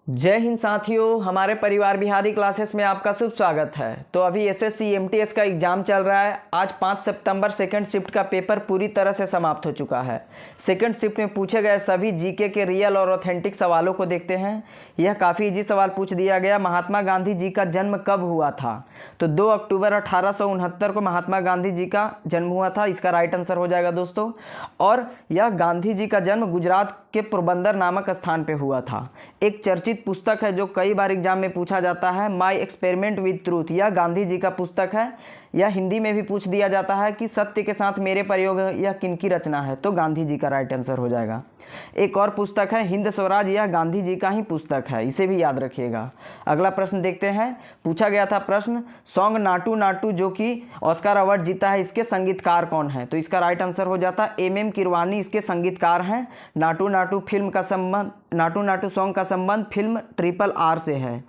जय हिंद साथियों, हमारे परिवार बिहारी क्लासेस में आपका शुभ स्वागत है। तो अभी एसएससी एमटीएस का एग्ज़ाम चल रहा है। आज 5 सितंबर सेकंड शिफ्ट का पेपर पूरी तरह से समाप्त हो चुका है। सेकंड शिफ्ट में पूछे गए सभी जीके के रियल और ऑथेंटिक सवालों को देखते हैं। यह काफ़ी इजी सवाल पूछ दिया गया। महात्मा गांधी जी का जन्म कब हुआ था? तो 2 अक्टूबर 1869 को महात्मा गांधी जी का जन्म हुआ था। इसका राइट आंसर हो जाएगा दोस्तों। और यह गांधी जी का जन्म गुजरात के पोरबंदर नामक स्थान पे हुआ था। एक चर्चित पुस्तक है जो कई बार एग्जाम में पूछा जाता है, माई एक्सपेरिमेंट विद ट्रूथ। यह गांधी जी का पुस्तक है। यह हिंदी में भी पूछ दिया जाता है कि सत्य के साथ मेरे प्रयोग, यह किनकी रचना है? तो गांधी जी का राइट आंसर हो जाएगा। एक और पुस्तक है हिंद स्वराज, यह गांधी जी का ही पुस्तक है, इसे भी याद रखिएगा। अगला प्रश्न देखते हैं। पूछा गया था प्रश्न, सॉन्ग नाटू नाटू जो कि ऑस्कर अवार्ड जीता है, इसके संगीतकार कौन है? तो इसका राइट आंसर हो जाता है एम किरवानी, इसके संगीतकार हैं। नाटू नाटू फिल्म का संबंध, नाटू नाटू सॉन्ग का संबंध फिल्म RRR से है,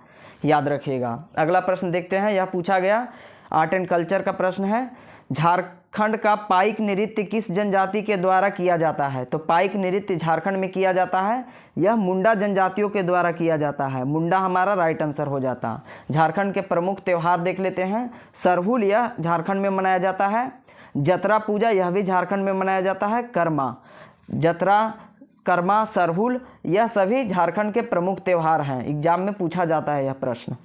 याद रखिएगा। अगला प्रश्न देखते हैं। यह पूछा गया आर्ट एंड कल्चर का प्रश्न है, झारखंड का पाइक नृत्य किस जनजाति के द्वारा किया जाता है? तो पाइक नृत्य झारखंड में किया जाता है, यह मुंडा जनजातियों के द्वारा किया जाता है। मुंडा हमारा राइट आंसर हो जाता। झारखंड के प्रमुख त्यौहार देख लेते हैं। सरहुल यह झारखंड में मनाया जाता है। जतरा पूजा यह भी झारखंड में मनाया जाता है। कर्मा, जतरा, कर्मा, सरहुल यह सभी झारखंड के प्रमुख त्यौहार हैं। एग्जाम में पूछा जाता है यह प्रश्न।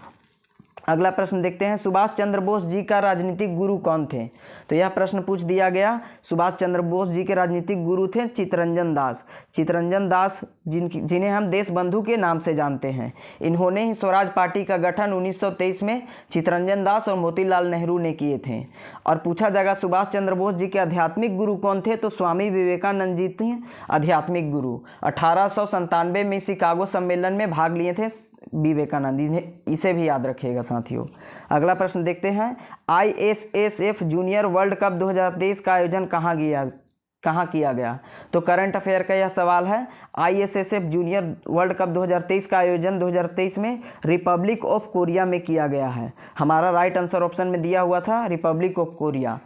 अगला प्रश्न देखते हैं। सुभाष चंद्र बोस जी का राजनीतिक गुरु कौन थे? तो यह प्रश्न पूछ दिया गया। सुभाष चंद्र बोस जी के राजनीतिक गुरु थे चित्तरंजन दास। चित्तरंजन दास जिन्हें हम देश बंधु के नाम से जानते हैं। इन्होंने ही स्वराज पार्टी का गठन 1923 में चित्तरंजन दास और मोतीलाल नेहरू ने किए थे। और पूछा जाएगा सुभाष चंद्र बोस जी के आध्यात्मिक गुरु कौन थे? तो स्वामी विवेकानंद जी थे आध्यात्मिक गुरु। 1897 में शिकागो सम्मेलन में भाग लिए थे विवेकानंद, इसे भी याद रखिएगा साथियों। अगला प्रश्न देखते हैं। ISSF जूनियर वर्ल्ड कप 2023 का आयोजन कहाँ किया गया? तो करंट अफेयर का यह सवाल है। ISSF जूनियर वर्ल्ड कप 2023 का आयोजन 2023 में रिपब्लिक ऑफ कोरिया में किया गया है। हमारा राइट आंसर ऑप्शन में दिया हुआ था रिपब्लिक ऑफ कोरिया,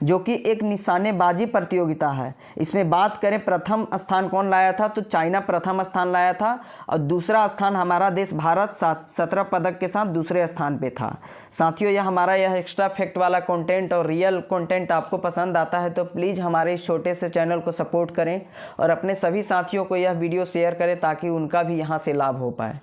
जो कि एक निशानेबाजी प्रतियोगिता है। इसमें बात करें प्रथम स्थान कौन लाया था? तो चाइना प्रथम स्थान लाया था और दूसरा स्थान हमारा देश भारत 17 पदक के साथ दूसरे स्थान पे था। साथियों, यह एक्स्ट्रा फैक्ट वाला कंटेंट और रियल कंटेंट आपको पसंद आता है तो प्लीज़ हमारे इस छोटे से चैनल को सपोर्ट करें और अपने सभी साथियों को यह वीडियो शेयर करें ताकि उनका भी यहाँ से लाभ हो पाए।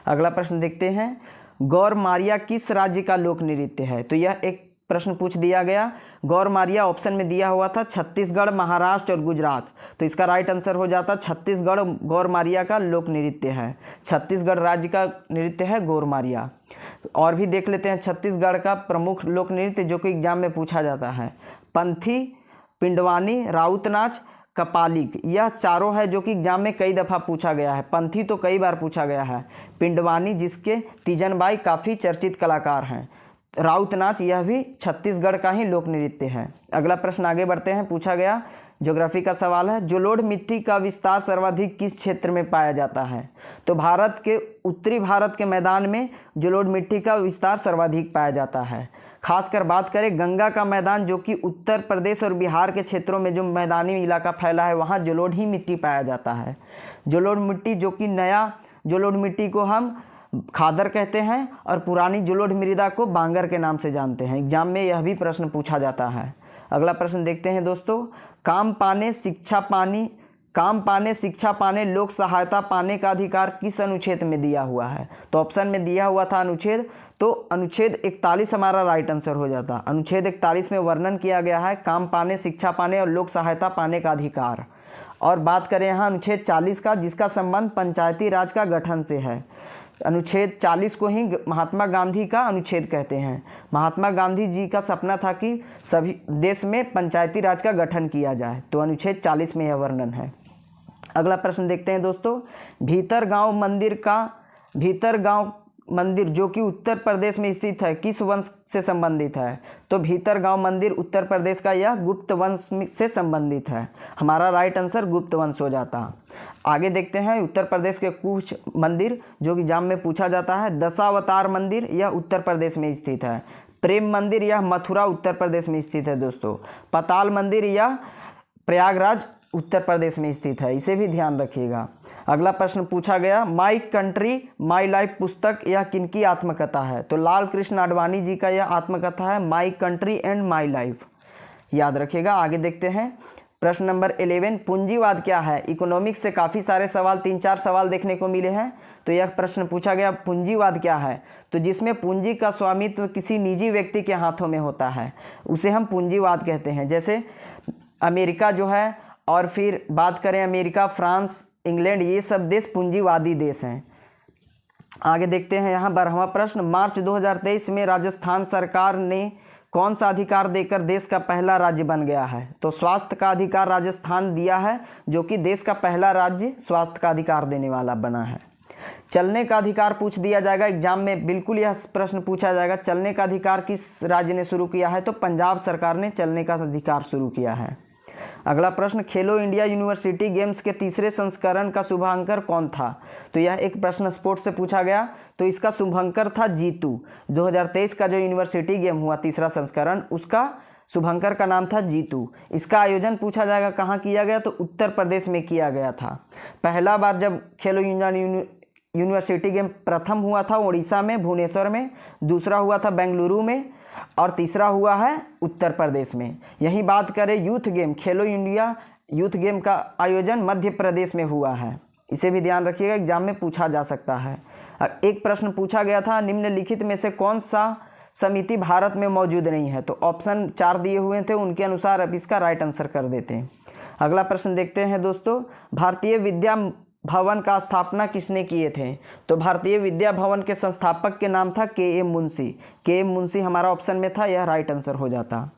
अगला प्रश्न देखते हैं। गौरमारिया किस राज्य का लोक नृत्य है? तो यह एक प्रश्न पूछ दिया गया। गौरमारिया ऑप्शन में दिया हुआ था छत्तीसगढ़, महाराष्ट्र और गुजरात। तो इसका राइट आंसर हो जाता छत्तीसगढ़ गौरमारिया का लोक नृत्य है। छत्तीसगढ़ राज्य का नृत्य है गौरमारिया। और भी देख लेते हैं छत्तीसगढ़ का प्रमुख लोक नृत्य जो कि एग्जाम में पूछा जाता है। पंथी, पिंडवानी, राउत नाच, कपालिक, यह चारों है जो कि एग्जाम में कई दफ़ा पूछा गया है। पंथी तो कई बार पूछा गया है। पिंडवानी जिसके तीजन बाई काफ़ी चर्चित कलाकार हैं। राउत नाच यह भी छत्तीसगढ़ का ही लोक नृत्य है। अगला प्रश्न आगे बढ़ते हैं। पूछा गया ज्योग्राफी का सवाल है, जलोढ़ मिट्टी का विस्तार सर्वाधिक किस क्षेत्र में पाया जाता है? तो भारत के उत्तरी भारत के मैदान में जलोढ़ मिट्टी का विस्तार सर्वाधिक पाया जाता है। खासकर बात करें गंगा का मैदान जो कि उत्तर प्रदेश और बिहार के क्षेत्रों में जो मैदानी इलाका फैला है वहाँ जलोढ़ ही मिट्टी पाया जाता है। जलोढ़ मिट्टी जो कि नया जलोढ़ मिट्टी को हम खादर कहते हैं और पुरानी जलोढ़ मृदा को बांगर के नाम से जानते हैं। एग्जाम में यह भी प्रश्न पूछा जाता है। अगला प्रश्न देखते हैं दोस्तों। काम पाने शिक्षा पाने लोक सहायता पाने का अधिकार किस अनुच्छेद में दिया हुआ है? तो ऑप्शन में दिया हुआ था अनुच्छेद, तो अनुच्छेद 41 हमारा राइट आंसर हो जाता। अनुच्छेद 41 में वर्णन किया गया है काम पाने, शिक्षा पाने और लोक सहायता पाने का अधिकार। और बात करें यहाँ अनुच्छेद 40 का, जिसका संबंध पंचायती राज का गठन से है। अनुच्छेद 40 को ही महात्मा गांधी का अनुच्छेद कहते हैं। महात्मा गांधी जी का सपना था कि सभी देश में पंचायती राज का गठन किया जाए, तो अनुच्छेद 40 में यह वर्णन है। अगला प्रश्न देखते हैं दोस्तों। भीतरगांव मंदिर जो कि उत्तर प्रदेश में स्थित है किस वंश से संबंधित है? तो भीतरगांव मंदिर उत्तर प्रदेश का यह गुप्त वंश से संबंधित है। हमारा राइट आंसर गुप्त वंश हो जाता। आगे देखते हैं उत्तर प्रदेश के कुछ मंदिर जो कि एग्जाम में पूछा जाता है। दशावतार मंदिर यह उत्तर प्रदेश में स्थित है। प्रेम मंदिर यह मथुरा उत्तर प्रदेश में स्थित है दोस्तों। पाताल मंदिर यह प्रयागराज उत्तर प्रदेश में स्थित है, इसे भी ध्यान रखिएगा। अगला प्रश्न पूछा गया, माई कंट्री माई लाइफ पुस्तक यह किनकी आत्मकथा है? तो लाल कृष्ण आडवाणी जी का यह आत्मकथा है, my country and my life, याद रखिएगा। आगे देखते हैं प्रश्न नंबर 11, पूंजीवाद क्या है? इकोनॉमिक्स से काफ़ी सारे सवाल, 3-4 सवाल देखने को मिले हैं। तो यह प्रश्न पूछा गया, पूंजीवाद क्या है? तो जिसमें पूंजी का स्वामित्व किसी निजी व्यक्ति के हाथों में होता है उसे हम पूंजीवाद कहते हैं। जैसे अमेरिका जो है, और फिर बात करें अमेरिका, फ्रांस, इंग्लैंड, ये सब देश पूंजीवादी देश हैं। आगे देखते हैं यहाँ 12वां प्रश्न, मार्च 2023 में राजस्थान सरकार ने कौन सा अधिकार देकर देश का पहला राज्य बन गया है? तो स्वास्थ्य का अधिकार राजस्थान दिया है, जो कि देश का पहला राज्य स्वास्थ्य का अधिकार देने वाला बना है। चलने का अधिकार पूछ दिया जाएगा एग्जाम में, बिल्कुल यह प्रश्न पूछा जाएगा, चलने का अधिकार किस राज्य ने शुरू किया है? तो पंजाब सरकार ने चलने का अधिकार शुरू किया है। अगला प्रश्न, खेलो इंडिया यूनिवर्सिटी गेम्स के तीसरे संस्करण का शुभांकर कौन था? तो यह एक प्रश्न स्पोर्ट्स से पूछा गया, तो इसका शुभंकर था जीतू। 2023 का जो यूनिवर्सिटी गेम हुआ तीसरा संस्करण, उसका शुभंकर का नाम था जीतू। इसका आयोजन पूछा जाएगा कहाँ किया गया? तो उत्तर प्रदेश में किया गया था। पहला बार जब खेलो इंडिया यूनिवर्सिटी गेम प्रथम हुआ था उड़ीसा में, भुवनेश्वर में, दूसरा हुआ था बेंगलुरु में, और तीसरा हुआ है उत्तर प्रदेश में। यही बात करें यूथ गेम, खेलो इंडिया यूथ गेम का आयोजन मध्य प्रदेश में हुआ है, इसे भी ध्यान रखिएगा, एग्जाम में पूछा जा सकता है। एक प्रश्न पूछा गया था, निम्नलिखित में से कौन सा समिति भारत में मौजूद नहीं है? तो ऑप्शन 4 दिए हुए थे, उनके अनुसार अब इसका राइट आंसर कर देते हैं। अगला प्रश्न देखते हैं दोस्तों, भारतीय विद्या भवन का स्थापना किसने किए थे? तो भारतीय विद्या भवन के संस्थापक के नाम था के.एम. मुंशी। के.एम. मुंशी हमारा ऑप्शन में था, यह राइट आंसर हो जाता।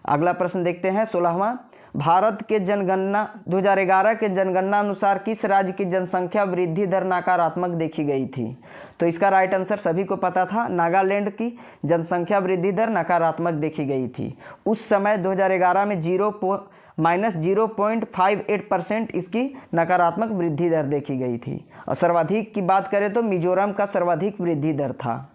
अगला प्रश्न देखते हैं 16वां, भारत के जनगणना 2011 के जनगणना अनुसार किस राज्य की जनसंख्या वृद्धि दर नकारात्मक देखी गई थी? तो इसका राइट आंसर सभी को पता था, नागालैंड की जनसंख्या वृद्धि दर नकारात्मक देखी गई थी। उस समय 2011 में -0.58% इसकी नकारात्मक वृद्धि दर देखी गई थी। और सर्वाधिक की बात करें तो मिजोरम का सर्वाधिक वृद्धि दर था।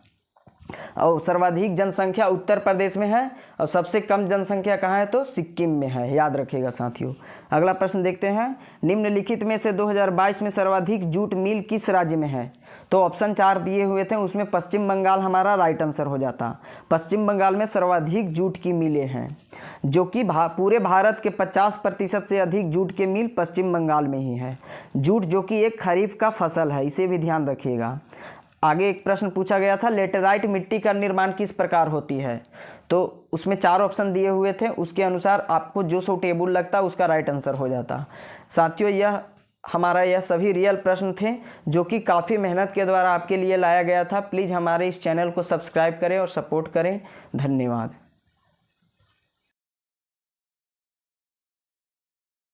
और सर्वाधिक जनसंख्या उत्तर प्रदेश में है, और सबसे कम जनसंख्या कहाँ है? तो सिक्किम में है, याद रखिएगा साथियों। अगला प्रश्न देखते हैं, निम्नलिखित में से 2022 में सर्वाधिक जूट मिल किस राज्य में है? तो ऑप्शन 4 दिए हुए थे, उसमें पश्चिम बंगाल हमारा राइट आंसर हो जाता। पश्चिम बंगाल में सर्वाधिक जूट की मिलें हैं, जो कि पूरे भारत के 50% से अधिक जूट के मिल पश्चिम बंगाल में ही है। जूट जो कि एक खरीफ का फसल है, इसे भी ध्यान रखिएगा। आगे एक प्रश्न पूछा गया था, लेटेराइट मिट्टी का निर्माण किस प्रकार होती है? तो उसमें 4 ऑप्शन दिए हुए थे, उसके अनुसार आपको जो सूटेबल लगता उसका राइट आंसर हो जाता। साथियों, यह सभी रियल प्रश्न थे जो कि काफ़ी मेहनत के द्वारा आपके लिए लाया गया था। प्लीज़ हमारे इस चैनल को सब्सक्राइब करें और सपोर्ट करें। धन्यवाद।